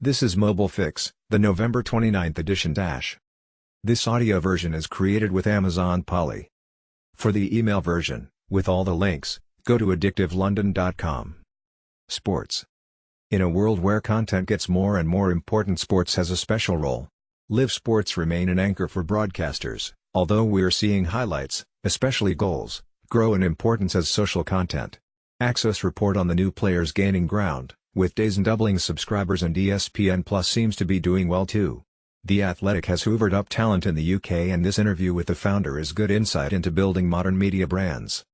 This is Mobile Fix, the November 29th edition. This audio version is created with Amazon Polly. For the email version, with all the links, go to addictivelondon.com. Sports. In a world where content gets more and more important, sports has a special role. Live sports remain an anchor for broadcasters, although we're seeing highlights, especially goals, grow in importance as social content. Axios report on the new players gaining ground, with DAZN doubling subscribers, and ESPN Plus seems to be doing well too. The Athletic has hoovered up talent in the UK, and this interview with the founder is good insight into building modern media brands.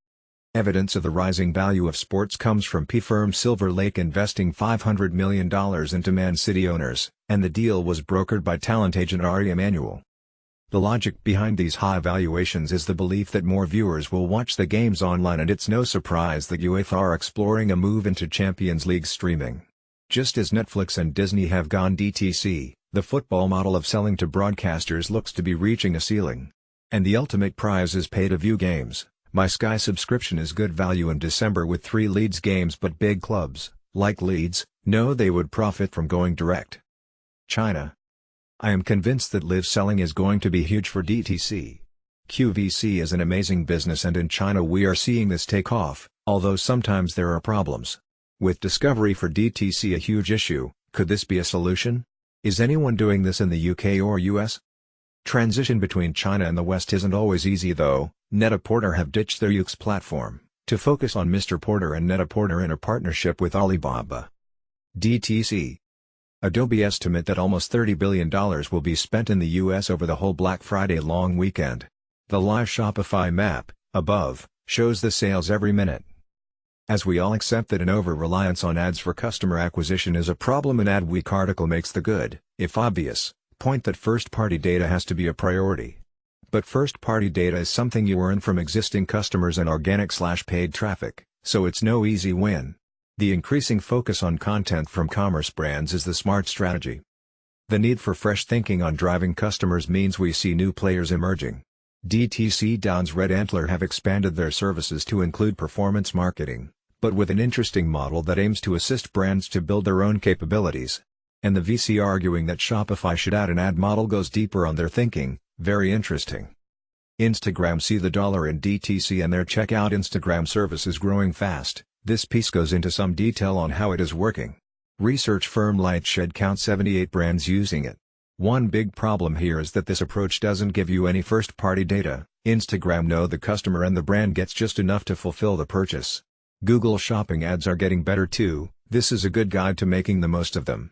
Evidence of the rising value of sports comes from PE firm Silver Lake investing $500 million into Man City owners, and the deal was brokered by talent agent Ari Emanuel. The logic behind these high valuations is the belief that more viewers will watch the games online, and it's no surprise that UEFA are exploring a move into Champions League streaming. Just as Netflix and Disney have gone DTC, the football model of selling to broadcasters looks to be reaching a ceiling. And the ultimate prize is pay-to-view games. My Sky subscription is good value in December with 3 Leeds games, but big clubs, like Leeds, know they would profit from going direct. China. I am convinced that live selling is going to be huge for DTC. QVC is an amazing business, and in China we are seeing this take off, although sometimes there are problems. With discovery for DTC a huge issue, could this be a solution? Is anyone doing this in the UK or US? Transition between China and the West isn't always easy though. Net-a-Porter have ditched their UX platform, to focus on Mr. Porter and Net-a-Porter in a partnership with Alibaba. DTC. Adobe estimate that almost $30 billion will be spent in the US over the whole Black Friday long weekend. The live Shopify map, above, shows the sales every minute. As we all accept that an over-reliance on ads for customer acquisition is a problem, an Adweek article makes the good, if obvious, point that first-party data has to be a priority. But first-party data is something you earn from existing customers and organic/paid traffic, so it's no easy win. The increasing focus on content from commerce brands is the smart strategy. The need for fresh thinking on driving customers means we see new players emerging. DTC Downs Red Antler have expanded their services to include performance marketing, but with an interesting model that aims to assist brands to build their own capabilities. And the VC arguing that Shopify should add an ad model goes deeper on their thinking. Very interesting. Instagram see the dollar in DTC and their checkout Instagram service is growing fast. This piece goes into some detail on how it is working. Research firm Lightshed counts 78 brands using it. One big problem here is that this approach doesn't give you any first-party data. Instagram know the customer and the brand gets just enough to fulfill the purchase. Google Shopping ads are getting better too. This is a good guide to making the most of them.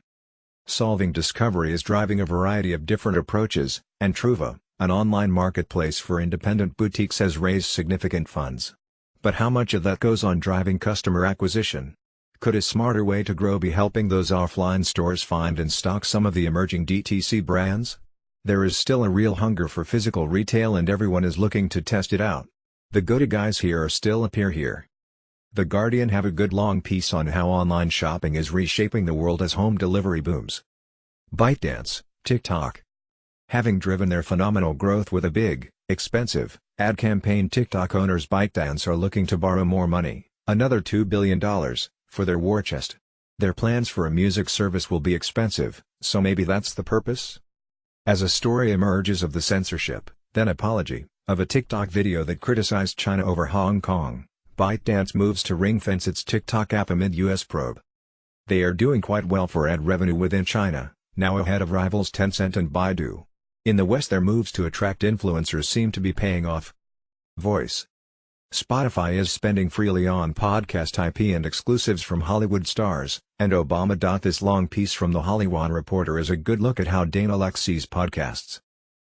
Solving Discovery is driving a variety of different approaches, and Truva, an online marketplace for independent boutiques, has raised significant funds. But how much of that goes on driving customer acquisition? Could a smarter way to grow be helping those offline stores find and stock some of the emerging DTC brands? There is still a real hunger for physical retail, and everyone is looking to test it out. The go-to guys here are still appear here. The Guardian have a good long piece on how online shopping is reshaping the world as home delivery booms. ByteDance, TikTok. Having driven their phenomenal growth with a big, expensive, ad campaign, TikTok owners ByteDance are looking to borrow more money, another $2 billion, for their war chest. Their plans for a music service will be expensive, so maybe that's the purpose? As a story emerges of the censorship, then apology, of a TikTok video that criticized China over Hong Kong, ByteDance moves to ring-fence its TikTok app amid US probe. They are doing quite well for ad revenue within China, now ahead of rivals Tencent and Baidu. In the West, their moves to attract influencers seem to be paying off. Voice. Spotify is spending freely on podcast IP and exclusives from Hollywood stars, and Obama. This long piece from the Hollywood Reporter is a good look at how Dana Leck sees podcasts.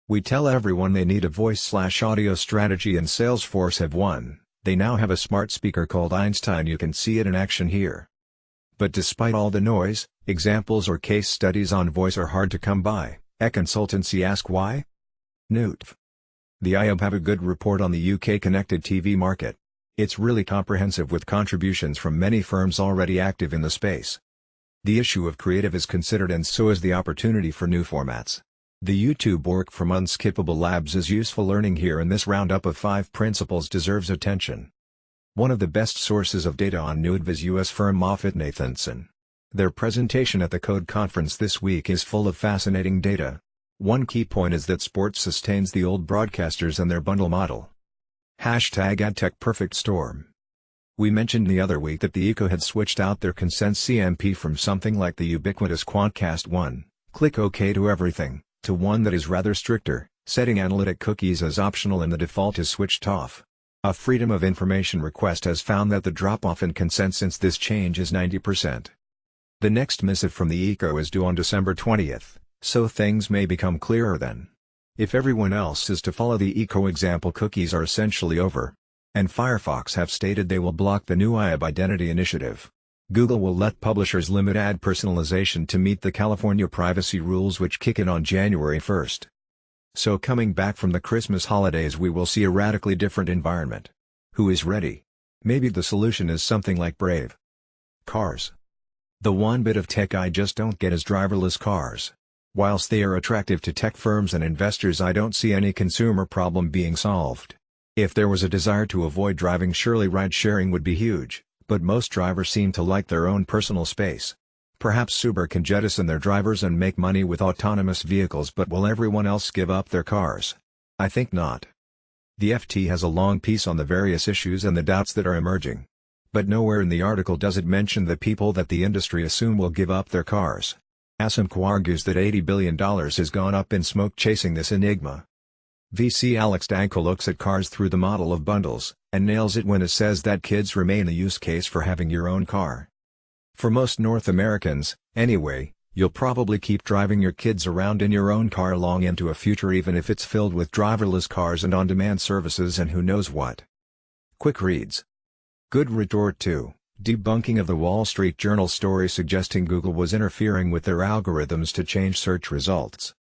We tell everyone they need a voice/audio strategy, and Salesforce have one. They now have a smart speaker called Einstein. You can see it in action here. But despite all the noise, examples or case studies on voice are hard to come by. Consultancy ask why? Newtv. The IOB have a good report on the UK connected TV market. It's really comprehensive with contributions from many firms already active in the space. The issue of creative is considered, and so is the opportunity for new formats. The YouTube work from Unskippable Labs is useful learning here, and this roundup of 5 principles deserves attention. One of the best sources of data on Newtv is US firm MoffettNathanson. Their presentation at the Code conference this week is full of fascinating data. One key point is that sports sustains the old broadcasters and their bundle model. #AdTechPerfectStorm. We mentioned the other week that the ECO had switched out their consent CMP from something like the ubiquitous Quantcast 1, click OK to everything, to one that is rather stricter, setting analytic cookies as optional and the default is switched off. A Freedom of Information request has found that the drop-off in consent since this change is 90%. The next missive from the ECO is due on December 20th, so things may become clearer then. If everyone else is to follow the ECO example, cookies are essentially over. And Firefox have stated they will block the new IAB identity initiative. Google will let publishers limit ad personalization to meet the California privacy rules which kick in on January 1st. So coming back from the Christmas holidays we will see a radically different environment. Who is ready? Maybe the solution is something like Brave. Cars. The one bit of tech I just don't get is driverless cars. Whilst they are attractive to tech firms and investors, I don't see any consumer problem being solved. If there was a desire to avoid driving, surely ride-sharing would be huge, but most drivers seem to like their own personal space. Perhaps Uber can jettison their drivers and make money with autonomous vehicles, but will everyone else give up their cars? I think not. The FT has a long piece on the various issues and the doubts that are emerging. But nowhere in the article does it mention the people that the industry assume will give up their cars. Asimco argues that $80 billion has gone up in smoke chasing this enigma. VC Alex Danko looks at cars through the model of bundles, and nails it when it says that kids remain a use case for having your own car. For most North Americans, anyway, you'll probably keep driving your kids around in your own car long into a future, even if it's filled with driverless cars and on-demand services and who knows what. Quick reads. Good retort to debunking of the Wall Street Journal story suggesting Google was interfering with their algorithms to change search results.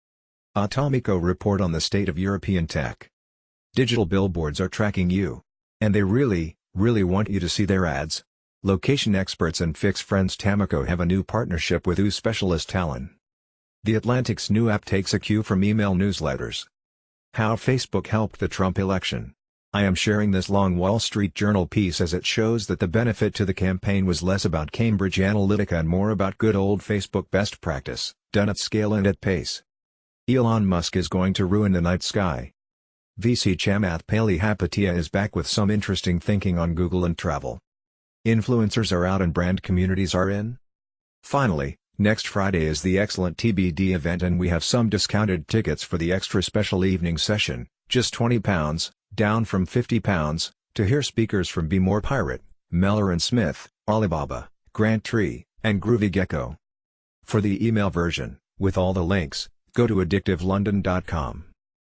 Atomico report on the state of European tech. Digital billboards are tracking you. And they really, really want you to see their ads. Location experts and Fix Friends Tamico have a new partnership with U specialist Talon. The Atlantic's new app takes a cue from email newsletters. How Facebook helped the Trump election. I am sharing this long Wall Street Journal piece as it shows that the benefit to the campaign was less about Cambridge Analytica and more about good old Facebook best practice, done at scale and at pace. Elon Musk is going to ruin the night sky. VC Chamath Palihapitiya is back with some interesting thinking on Google and travel. Influencers are out and brand communities are in. Finally, next Friday is the Excellent TBD event and we have some discounted tickets for the extra special evening session, just £20, down from £50, to hear speakers from Be More Pirate, Meller and Smith, Alibaba, Grant Tree, and Groovy Gecko. For the email version, with all the links, go to addictivelondon.com.